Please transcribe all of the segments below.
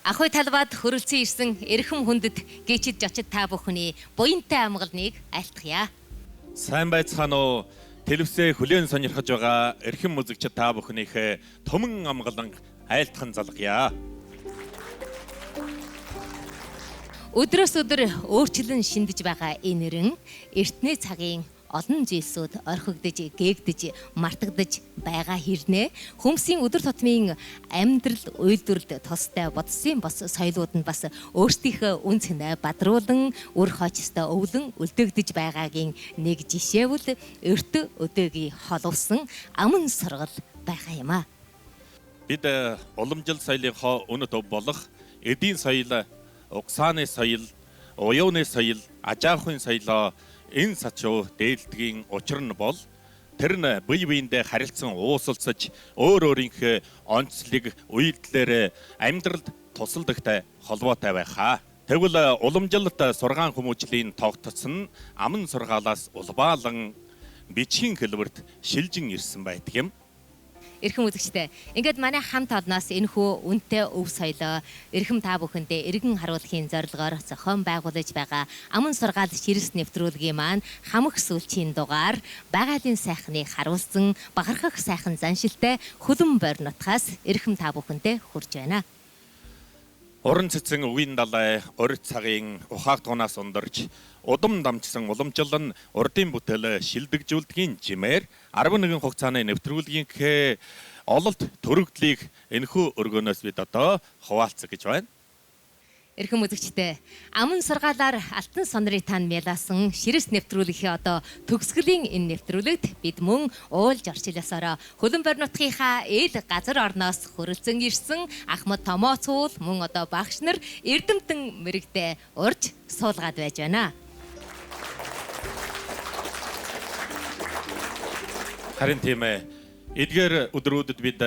Ахуй талбайд хөрөлцөн ирсэн эрхэм хүндэт гिचид жочид та бүхний буянтай амгалныг айлтгая. Сайн байцгаана уу? Телевизээ хүлээн сонирхож байгаа эрхэм музикчид та бүхнийхээ томон амгалан айлтхан залгая. Өдрөөс өдөр өөрчлөн шиндэж байгаа энэ нэрэн эртний цагийн олон зүйлсүүд орхигдож, гээгдэж, мартагдаж байгаа хэрнээ хүмүүсийн өдөр тутмын амьдрал үйлдвэрлэлд тустай бодсон бас соёлууд нь бас өөрсдийнхөө үн цэнэ бадруулан, үр хойчстой өвлөн үлдээгдэж байгаагийн нэг жишээвэл эрт өдөөгийн холовсон аман сургал байгаа юм а. Бид уламжил соёлынхоо үнэт өв болох эдийн соёл, угсааны соёл, уяуны соёл, ажаахын соёлоо энэ сачуу дээлдгийн учир нь бол тэр нь бие биендээ харилцан уусалцаж өөр өөрийнхөө онцлог үйлдэлээр амьдралд тусалдагтай холбоотой байхаа. Тэгвэл уламжилт сургаан хүмүүжлийн тогтсон аман сургаалаас улбаалan бичгийн хэлбэрт шилжин ирсэн байдаг юм. Эрхэм үзэгчдээ, ингээд манай хамт олноос энэхүү үнэтэй өв соёлоо эрхэм та бүхэндээ эргэн харуулахын зорилгоор зохион байгуулж байгаа аман сургаал ширс нэвтрүүлгийн маань хамаг сүүлчийн дугаар байгалийн сайхныг харуулсан бахархах сайхан заншилтай хөлөн бойр нутгаас эрхэм та бүхэндээ хүрж байна. Уран цэцэн үгийн далай орит цагийн ухаах тунаас ундарч удам дамжсан уламжил нь урдын бүтээл шилдэгжүүлдгийн жимээр 11 хугацааны нэвтрүүлгийнхээ ололт төрөгдлийг энэхүү өргөнөөс бид одоо хуваалцах гэж байна. Эрхэм үзэгчдээ, аман сургаалаар алтан сонрыг тань мялаасан ширс нэвтрүүлгийн одоо төгсгөлийн энэ нэвтрүүлэгт бид мөн уулж орчлосороо хөлөн бойр нутгийнхаа ээл газар орноос хөрөлцөн ирсэн Ахмад Томооцуул мөн одоо багш нар эрдэмтэн мэрэгдээ урьж суулгаад байж байна. Харин тийм ээ. Эдгээр өдрүүдэд бид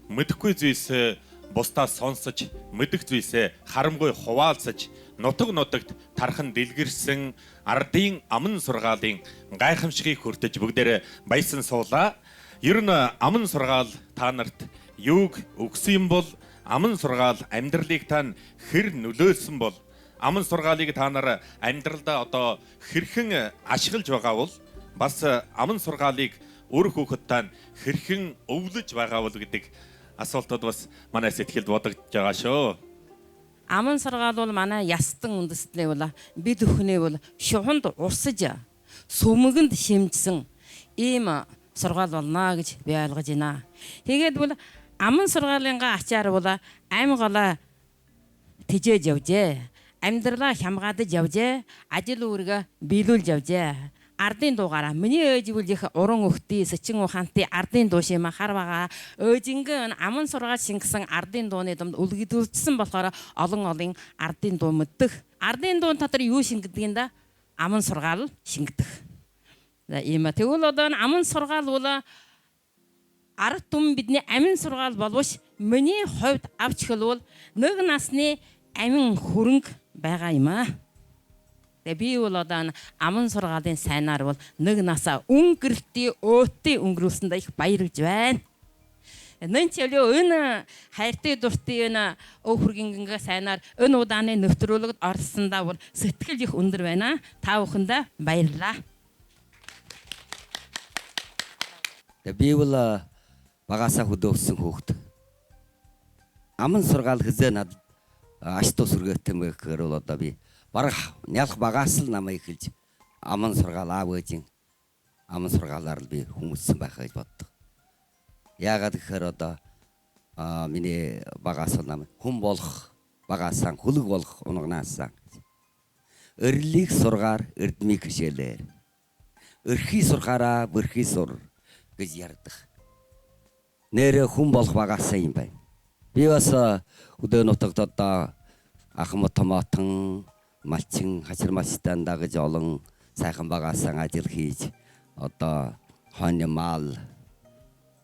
мэдэхгүй зүйлс бусдаас сонсож, мэдэх зүйлсээ харамгүй хуваалцаж, нутаг нутагт тархан дэлгэрсэн ардын аман сургаалын гайхамшигыг хүртэж бүгдээрээ баясан суулаа. Ер нь аман сургаал та нарт юуг өгсөн бол, аман сургаал амьдралыг тань хэр нөлөөлсөн бол, аман сургаалыг та нар амьдралдаа одоо хэрхэн ашиглаж байгаа бол, бас аман сургаалыг өөр хүүхэд тань хэрхэн өвлөж байгаа бол гэдэг асуултууд бас манай сэтгэлд бодогдож байгаа шүү. Аман сургаал бол манай ястан үндэслэлээ бол бид өхнөө бол шуханд урсаж сүмгэнд шимжсэн ийм сургаал болно гэж би ойлгож байна. Тэгээд бол аман сургаалын ачаар бол амь голоо тижээж явжээ. Амьдралаа хямгаадаж явжээ. Ажил үүргээ биелүүлж явжээ. Ардын дуугаараа миний ээжвэл их уран өгтий сэчин ухаантай ардын дуу шимэ хар байгаа өөжингэн аман сургаал шингэсэн ардын дууны домд үлгэдүүлсэн болохоор олон ардын дуу мэддэг. Ардын дуун дотор юу шингэдэг юм да? Аман сургаал шингэдэг. За ийм тэгвэл одоо аман сургаал бол ард түмэн бидний амин сургаал болвч миний хувьд авч хэлвэл нэг насны амин хөрөнгө байгаа юм аа. Тэгээ би бол одоо аман сургаалын сайнаар бол нэг насаа өнгөртий өөтий өнгөрүүлсэндээ их баярлж байна. Нэн чөлөө энэ хайртай дуртай энэ өв хүргингээ сайнаар энэ удааны нэвтрүүлэгт орсондаа бол сэтгэл их өндөр байна. Та бүхэндээ баярлалаа. Тэгээ би бол багасаа хөдөөсөн хүүхэд. Аман сургаал хэзээ над аш тус үргээтэй мэ гэхээр бол одоо би барах нялх багаас л намайг хэлж аман сургаал аав ээжийн аман сургаалаар л би хүмүүжсэн байхаа гэж боддог. Яагаад гэхээр одоо миний багаас намайг хүн болох багаасаа хөлөг болох унгнаасаа өрлийг сургаар эрдмийг хишээлээр өрхий сургаараа бөрхий сур гэж ярьдаг. Нэрэ хүн болох багаасаа юм байна. Би бас өдөө нутагт одоо Ахмад Томоотон малчин хачирмалчтан дагаж олон сайхан багаасан ажил хийж одоо хонь мал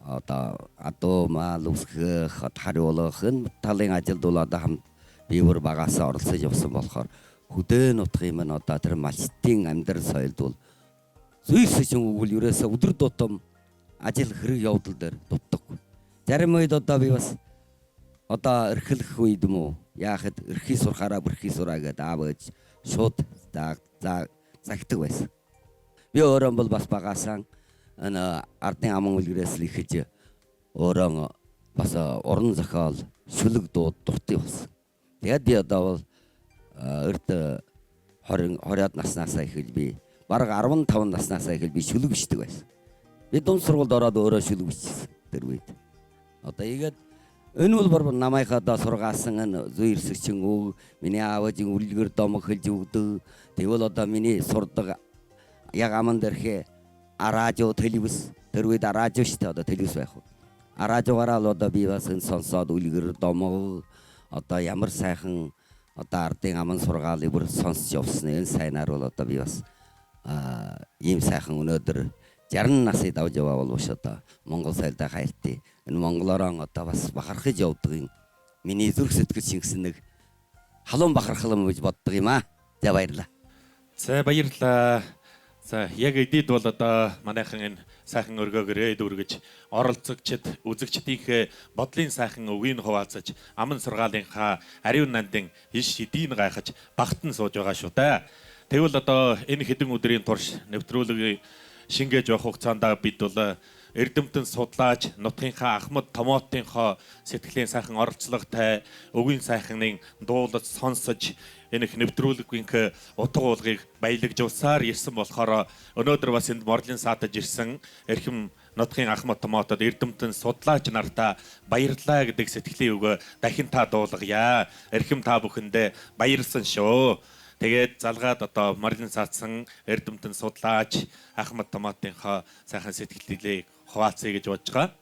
одоо адуу мал үсгэх хариулах энэ талын ажилд бол одоо хам бивэр багаасаа оролцож явсан болохоор хөдөө нутгийн мань одоо тэр малчтын амьдрал соёлд бол зүйсэж өгвөл ерөөсө өдөр тутам ажил хэрэг явдал дээр дутдаг. Зарим үед одоо би бас одоо эрхлэх үед юм уу яахад өрхий сурахаараа бүрхий сураа гэдэг аав ээж шууд загтдаг байсан. Би өөрөө бол бас багасаа энэ ардын аман үлгэрээс л ихэж өөрөө бас уран зохиол шүлэг дууд дуртай болсон. Тэгээд би одоо бол эрт 20-аад наснаасаа эхэл би бараг 15 наснаасаа эхэл би шүлэг бичдэг байсан. Би дунд сургуульд ороод өөрөө шүлэг бичсэн тэр үед. Одоо ийгээд энэ бол бар намайхаа доо сургаасан энэ зүй эрсэгчин өг миний аавын үлгэр домог хэлж өгдөг. Тэгвэл одоо миний сурдаг яг аман дээрхээ радио телевиз тэр үед радио шүү дээ, одоо телевиз байх уу. Радиогаараа л одоо би бас энэ сонсоод үлгэр домог одоо ямар сайхан одоо ардын аман сургаалыг бүр сонсч явсан. Энэ сайнаар бол одоо би бас ийм сайхан өнөөдөр 60 насыг давж яваа боловч одоо Монгол сайлдаа хайртай. Энэ монголоор одоо бас бахархаж явдаг миний зүрх сэтгэл шингэсэн нэг халуун бахархлам гэж боддог юм аа. За баярлаа. За баярлаа. За яг эдид бол одоо манайхан энэ сайхан өргөөгөр дүүргэж оролцогчд үзэгчдийнхээ бодлын сайхан үгийг хуваалцаж аман сургаалынхаа ариун нандин иш эдийн гайхаж багтан сууж байгаа шүү дээ. Тэгвэл одоо энэ хэдэн өдрийн турш нэвтрүүлгийг шингээж явах хугацаанд бид бол эрдэмтэн судлаач нутгийнхаа Ахмад Томотынхоо сэтгэлийн сайхан оролцологтой өвгийн сайхныг дуулаж сонсож энэ их нэвтрүүлгийнхээ утга уулгыг баялагжуулсаар ирсэн болохоор өнөөдөр бас энд морлын саатаж ирсэн эрхэм нутгийн Ахмад Томотод эрдэмтэн судлаач нартаа баярлалаа гэдэг сэтгэлийн үгөө дахин та дуулгая. Эрхэм та бүхэндээ баярлсан шүү. Тэгээд залгаад одоо морлын саатсан эрдэмтэн судлаач Ахмад Томотынхоо сайхан сэтгэлийг хуваалцъя гэж бодож байгаа.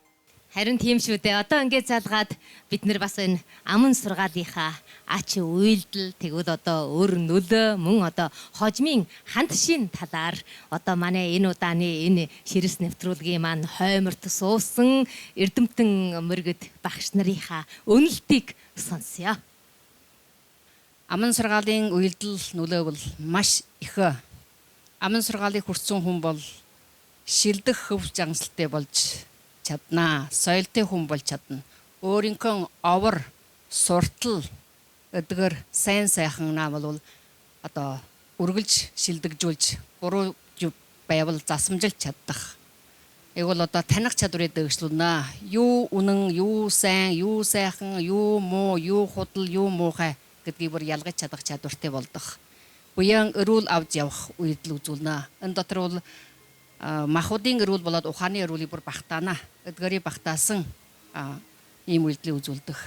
Харин тийм шүү дээ. Одоо ингээд залгаад бид нар бас энэ аман сургаалынхаа ач үйлдэл тэгвэл одоо өр нөлөө мөн одоо хожмын хандшийн талаар одоо манай энэ удааны энэ ширэс нэвтрүүлгийн маань хойморт суусан эрдэмтэн мөргөд багш нарынхаа үнэлтийг сонсъё. Аман сургаалын үйлдэл нөлөө бол маш их. Аман сургаалыг хүртсэн хүн бол шилдэх хөв жансалтай болж чаднаа. Соёлтой хүн болж чадна. Өөрийнхөө овор, суртал эдгээр сайн сайхан нам бол одоо үргэлж шилдэгжүүлж буруу байвал засамжилж чаддаг. Эг бол одоо таних чадварыг дэвшлүүлнэ. Юу үнэн, юу сайн, юу сайхан, юу муу, юу худал, юу муухай гэдгийг бүр ялгаж чадах чадвартай болдог. Буян өрүүл авч явах үйлдэл үзүүлнэ. Энэ дотор бол махуудын өрүүл болоод ухааны өрүүлийг бүр багтаана. Эдгээрийг багтаасан ийм үйлдэл үзүүлдэг.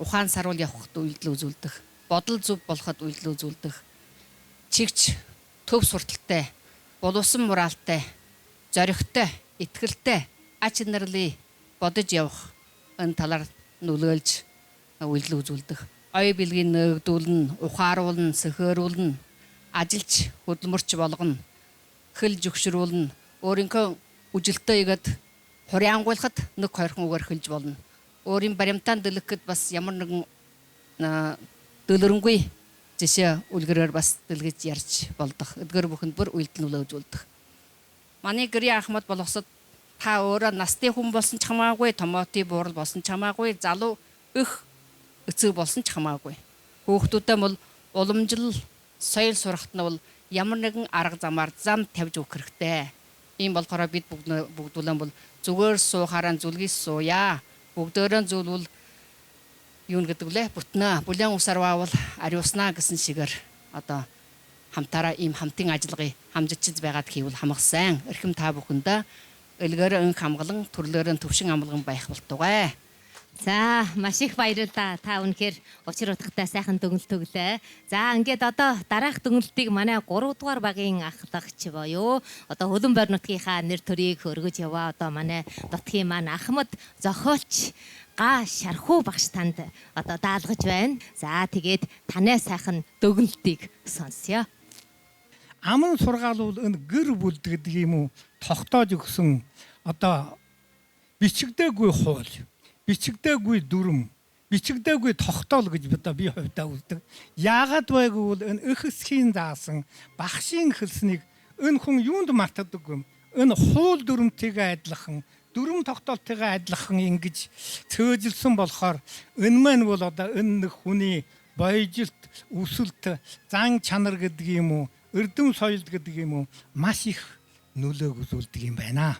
Ухаан саруул явахд үйлдэл үзүүлдэг. Бодол зөв болоход үйлдэл үзүүлдэг. Чигч төв сурталтай, боловсон моралтай, зоригтой, итгэлтэй, ач нарлыг бодож явах энэ талаар нөлөөлж үйлдэл үзүүлдэг. Ой билгийн нэгдүүлнэ, ухааруулна, сөхөөрүүлнэ, ажилч хөдөлмөрч болгоно, хэл зөвшрүүлнэ, өөрийнхөө үжилтээ игээд хуряангуйлахад нэг хоёрхан үгээр хэлж болно. Өөрийн баримтаан дэлгэхэд бас ямар нэгэн дэлгэрэнгүй жишээ үлгэрээр бас дэлгэж ярьж болдог. Эдгээр бүхэнд бүр үйлдэл нөлөө үзүүлдэг. Манай гэрийн Ахмад болгосод та өөрөө насны хүн болсон ч хамаагүй, томоти буурал болсон ч хамаагүй, залуу өх эцэг болсон ч хамаагүй. Хүүхдүүдэд бол уламжлал соёл сурахт нь бол ямар нэгэн арга замаар зам тавьж өгөх хэрэгтэй. Ийм болохоор бид бүгдүүлэн бол зүгээр суухаараа зүлгis сууя. Бүгдөө зүйлвэл юу гэдэг лээ бүтнэ. Бүлээн усаар баавал ариуснаа гэсэн шигээр одоо хамтаараа ийм хамтын ажиллагыг хамжиж байгаад хийвэл хамаг сайн. Эрхэм та бүхэндээ элгээр өнг хамгалан төрлөөрөө төвшин амгалан байх болтугай. За маш их баярлалаа. Та үнэхээр учир утгатай сайхан дүгнэлт өглөө. За ингээд одоо дараах дүгнэлтийг манай 3 дугаар багийн ахлагч боёо. Одоо хөлөн бойр нутгийнхаа нэр төрийг өргөж яваа. Одоо манай нутгийн маань Ахмад зохиолч га шархуу багш танд одоо даалгаж байна. За тэгээд танай сайхан дүгнэлтийг сонсъё. Аман сургаал бол энэ гэр бүл гэдэг юм уу тогтоож өгсөн одоо бичигдээгүй хууль, бичигдээгүй дүрм, бичигдээгүй тогтоол гэж би хувьдаа үздэг. Яагаад байгүй бол энэ эх эсхийн заасан багшийн хэлснийг энэ хүн юунд мартдаг юм? Энэ хууль дүрмтэйгээ адилхан, дүрм тогтоолтойгоо адилхан ингэж цөөжилсөн болохоор энэ маань бол одоо энэ нэг хүний боёжилт, өсөлт, зан чанар гэдэг юм уу, эрдэм соёлд гэдэг юм уу маш их нөлөөг үзүүлдэг юм байна.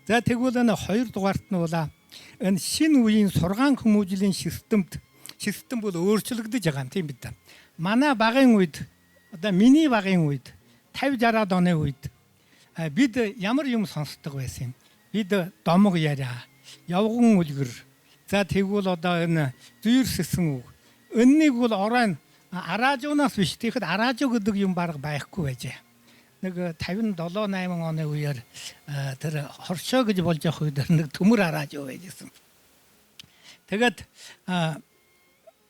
За тэгвэл энэ 2 дугаарт нь бол энэ шинэ үеийн сургаан хүмүүжлийн систем бол өөрчлөгдөж байгаа юм тийм бид. Манай багын үед одоо миний багын үед 50-60-аад оны үед бид ямар юм сонсдог байсан юм. Бид домог яриа, явган үлгэр. За тэгвэл одоо энэ зүйрссэн үг. Өннийг бол оройн аражуунаас биш. Тэгэхэд аражу гэдэг юм бараг байхгүй байжээ. Нэг 57-8 оны үеэр тэр хоршоо гэж болж явах үед нэг төмөр аражу байжсэн. Тэгээд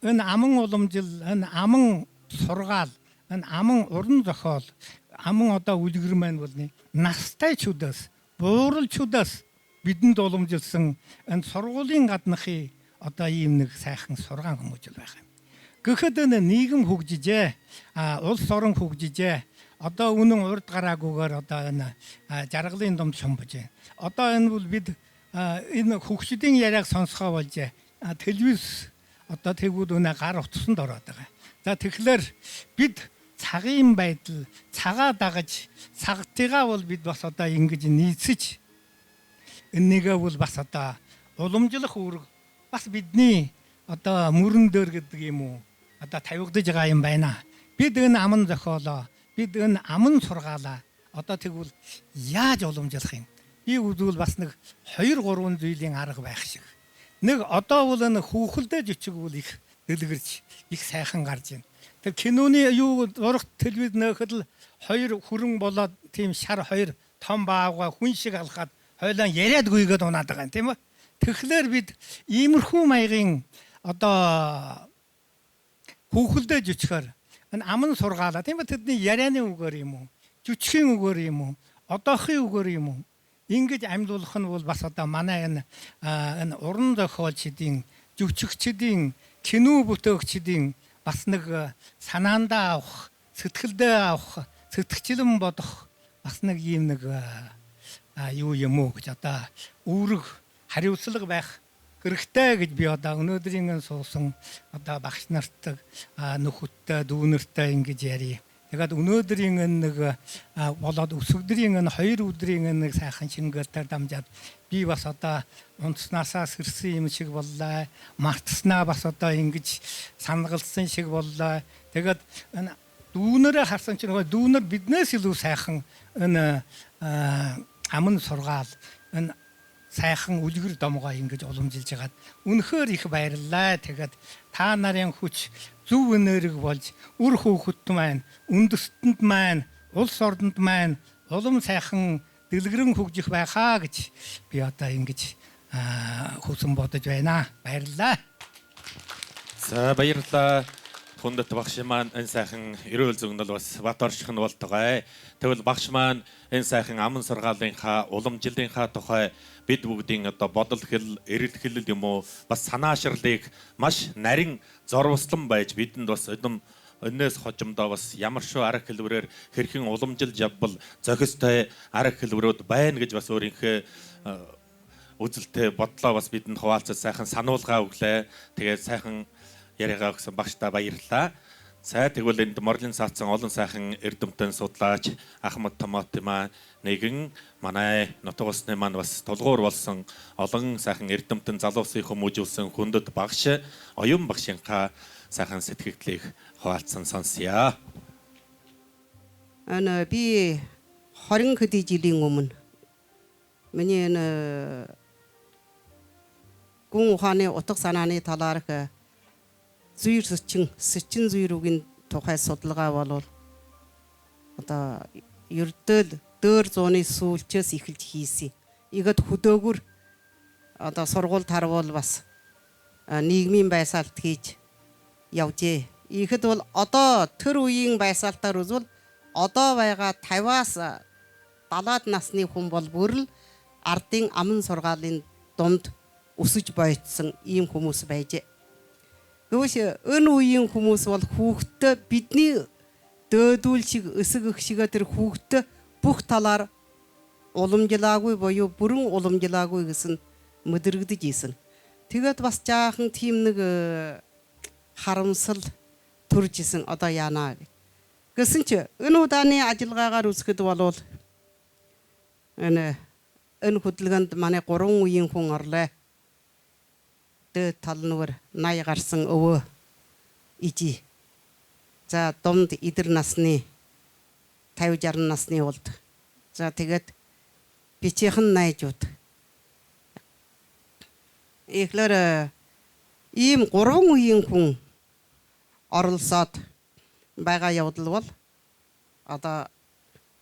энэ аман уламжил, энэ аман сургаал, энэ аман уран зохиол, аман одоо үлгэр маань бол настай чудаас, буурал чудаас бидэнд уламжилсан энэ сургуулийн гаднахыг одоо ийм нэг сайхан сургаан хүмүүжил байх юм. Гэхдээ энэ нийгэм хөгжижээ, улс орон хөгжижээ. Одоо үнэн урд гараагүйгээр одоо энэ жаргалын домд шомбож байна. Одоо энэ бол бид энэ хөгжлийн яриаг сонсгоо болж телевиз одоо тэгвэл үнэ гар утсанд ороод байгаа. За тэгэхээр бид цагийн байдал, цагаа дагаж, цагтыгаа бол бид бас одоо ингэж нийцэж энэгээ бол бас одоо уламжлах үүрэг бас бидний одоо мөрөн дөр гэдэг юм уу одоо тавигдаж байгаа юм байна. Бид энэ аман зохиолоо, бид энэ аман сургаалаа одоо тэгвэл яаж уламжлах юм? Би үзвэл бас нэг 2-3 зүйлийн арга байх шиг. Нэг одоо бол энэ хүүхэлдээ жичиг бол их дэлгэрч их сайхан гарч байна. Тэр киноны юу урах телевиз нөхөд л 2 хүрэн болоод тийм шар 2 том баавга хүн шиг алхаад хойлоо яриадгүйгээд унаад байгаа юм тийм үү? Тэгэхээр бид иймэрхүү маягийн одоо хүүхэлдээ жичгээр энэ аман сургаалаа тийм үү? Тэдний ярианы үгээр юм уу? Жүчгийн үгээр юм уу? Одоохын үгээр юм уу? Ингэж амьлуулах нь бол бас одоо манай энэ уран зохиолчдын, жүжигчдийн, кино бүтээгчдийн бас нэг санаандаа авах, сэтгэлдээ авах, сэтгчлэн бодох бас нэг ийм нэг юу юм уу гэж одоо үүрэг хариуцлага байх хэрэгтэй гэж би одоо өнөөдрийн суусан одоо багш нарт нөхөдтэй, дүүнэртэй ингэж ярив. Тэгээд өнөөдрийн нэг болоод өсвөрийн 2 өдрийн нэг сайхан шингээтэй дамжаад би бас одоо унтснаасаа сэрсэн юм шиг боллоо. Мартснаа бас одоо ингэж санагалсан шиг боллоо. Тэгээд энэ дүүнэрээ харсан чинь дүүнэр биднээс илүү сайхан энэ аман сургаал энэ сайхан үлгэр домгоо ингэж уламжилж хагаад үнэхээр их баярлалаа. Тэгээд та нарын хүч зөв энерги болж үр хөөхөд маань, үндэстэнд маань, улс ордонд маань улам сайхан дэлгэрэн хөгжих байхаа гэж би одоо ингэж хүсэн бодож байна. Баярлалаа. За баярлалаа. Хүндэт багш маань энэ сайхан эрүүл зөвнөл бас бат орших нь болтугай. Тэгвэл багш маань энэ сайхан аман сургаалынхаа уламжлалынхаа тухай бид бүгдийн одоо бодол хэл, эрэл хэлэл юм уу бас санаашрлыг маш нарийн зорвслон байж бидэнд бас өнөөс хожимдоо бас ямар шүү арга хэлбэрээр хэрхэн уламжилж явбал зохистой арга хэлбэрүүд байна гэж бас өөрийнхөө үзэлтэй бодлоо бас бидэнд хуваалцаж сайхан сануулгаа өглөө. Тэгээд сайхан яриагаа өгсөн багштай баярлалаа. За тэгвэл энд Морлын саацсан олон сайхан эрдэмтэн судлаач Ахмад Томоти маань нэгэн манай нутаг усны маань бас тулгуур болсон олон сайхан эрдэмтэн залуусын хүмүүжүүлсэн хүндэт багш оюун багшинхаа сайхан сэтгэгдлийг хуваалцсан сонсъё. Би 20 хэдий жилийн өмнө миний гүн ухааны утга санааны талаарх зүйр сэтчин зүйрүүгийн тухай судалгаа болвол одоо ердөө дөр зууны сүүлчээс эхэлж хийсэн. Игд хөдөөгөр одоо сургуульд харвал бас нийгмийн байсаалт хийж явжээ. Ихэд бол одоо тэр үеийн байсаалтаар үзвэл одоо байгаа 50-аас 70-аад насны хүн бол бүр л ардын аман сургаалын дунд өсөж бойтсон ийм хүмүүс байжээ. Гэвч энэ үеийн хүмүүс бол хүүхдтэй бидний дөөдүүл шиг өсөг өх шиг тэр хүүхдтэй бүх талаар уламжлаагүй боيو бүрэн уламжлаагүй гэсэн мэдрэгдэж ийсэн. Тэгээд бас жаахан тийм нэг харамсал төрж исэн одоо яана гэсэн чи энэ удааны ажиллагаагаар үзэхэд болвол энэ хөдөлгөөнд манай 3 үеийн хүн орлоо. Дээд тал нүгэр 80 гарсан өвөө ижи. За дунд идэр насны 50 60 насны улд. За тэгээд бичээхэн найжууд. Ихлээр ийм 3 үеийн хүн оролцоод байгаа явдал бол одоо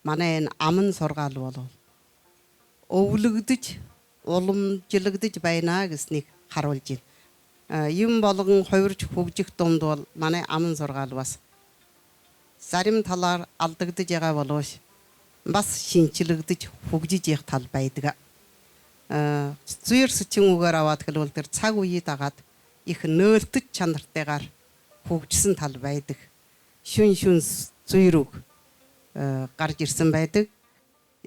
манай энэ аман сургаал бол өвлөгдөж уламжлагдж байна гэснийг харуулж байна. Юм болгон хувирж хөгжих дунд бол манай аман сургаал бас зарим талаар алдагдж байгаа боловч бас шинчлэгдэж хөгжиж явах тал байдаг. Зүйр сүчин үгээр аваад хэлбэл тэр цаг үеий дагаад их нөөлтөж чанартайгаар хөгжсөн тал байдаг. Шүн зүйр үг гарч ирсэн байдаг.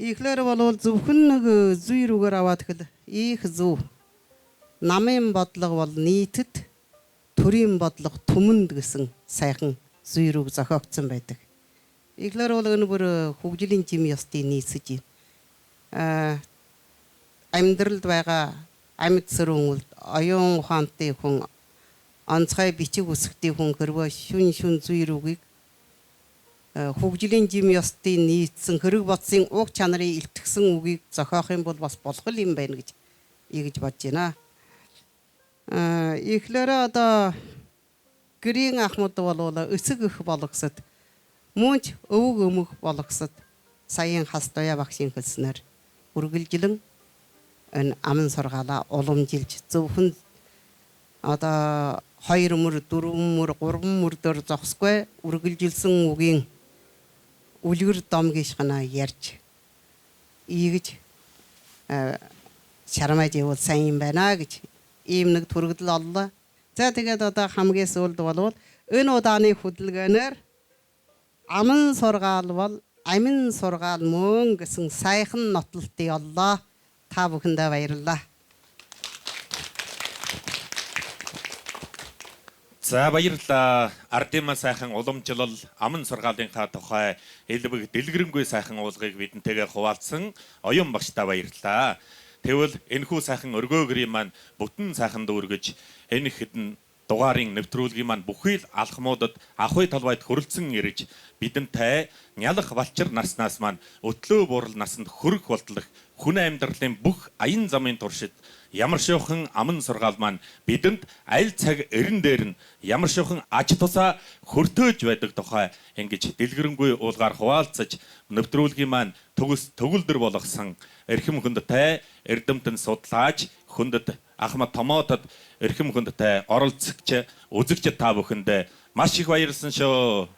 Ихлээр бол зөвхөн нэг зүйр үгээр аваад хэл их зөв. Намын бодлого бол нийтэд, төрийн бодлого түмэнд гэсэн сайхан зүйр үг зохиогдсон байдаг. Ихлээр бол энэ бүр хөгжлийн жим ёстыг нийцэж байна. Амьдралд байгаа амьд сөрөн үлд оюун ухаантай хүн онцгой бичиг үсгтийн хүн хэрвээ шүн зүйр үгийг хөгжлийн жим ёстыг нийцсэн хэрэг бодсын уг чанарыг илтгэсэн үгийг зохиох юм бол бас болох юм байна гэж бодож байна. Ихлээр одоо гэрийн ахмад бол эцэг эх болгосод мөнч өвөг өмөх болгосод саяын хас туяа багшийн хэлснээр үргэлжлэн энэ аман сургаалаа уламжилж зөвхөн одоо 2 мөр 4 мөр 3 мөрдөр зогсгүй үргэлжилсэн үгийн үлгэр дом гэж гана ярьж ийгэж шармаж явуул сайн юм байна гэж ийм нэг төрөгдөл оллоо. За тэгээд одоо хамгийн сүүлд болвол энэ удааны хөдөлгөөнөөр аман сургаал бол амин сургаал мөн гэсэн сайхан нотлолтыг оллоо. Та бүхэндээ баярлалаа. За баярлалаа. Ардима сайхан уламжлал аман сургаалынхаа тухай элбэг дэлгэрэнгүй сайхан уулгыг бидэнтэйгээ хуваалцсан оюун багштаа баярлалаа. Тэгвэл энэхүү сайхан өргөөгрийн маань бүтэн сайхан дүүргэж энэ хэдэн дугаарын нэвтрүүлгийн маань бүхий л алхмуудад ахуй талбайд хөрөлцөн ирж бидэнтэй нялх балчир нарснаас маань өтлөө буурал насанд хөрөх болтлох хүн амьдралын бүх аян замын туршид ямар шуухан аман сургаал маань бидэнд аль цаг эрен дээр нь ямар шуухан аж тусаа хөртөөж байдаг тухай ингэж дэлгэрэнгүй уулгаар хуваалцаж нэвтрүүлгийн маань төгөлдөр болгосон эрхэм хүндтэй эрдэмтэн судлаач хүндэт Ахмад Томоотод эрхэм хүндтэй оролцогч үзэгч та бүхэндээ маш их баярлсан шүү.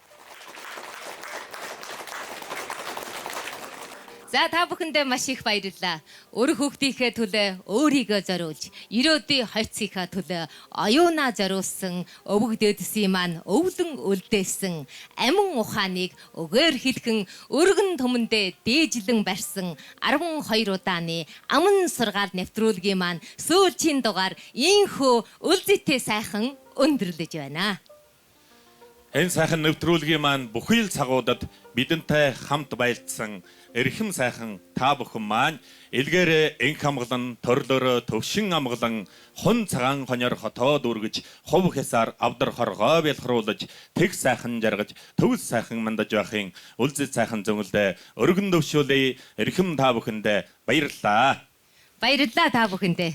За та бүхэндээ маш их баярлалаа. Өр хүүхдийнхээ төлөө өөрийгөө зориулж, ирээдүйн хойцсийнхаа төлөө оюунаа зориулсан өвөг дээдсийн маань өвлөн үлдээсэн амин ухааныг өгөөр хэлхэн өргөн түмэндээ дээжлэн барьсан 12 удааны аман сургаал нэвтрүүлгийн маань сүүлчийн дугаар ийхүү үлзэтэй сайхан өндөрлөж байна. Энэ сайхан нэвтрүүлгийн маань бүхий л цагуудад бидэнтэй хамт байлдсан эрхэм сайхан та бүхэн маань илгээрээ энх амгалан төрлөөрөө төвшин амгалан хун цагаан хонёр хотоод үргэж хув хясаар авдар хоргоо бэлхруулж тэг сайхан жаргаж төвс сайхан мандаж байхын үлзэт сайхан зөнгөлдөө өргөн төвшүүлээ эрхэм та бүхэндээ баярлалаа. Баярлалаа та бүхэндээ.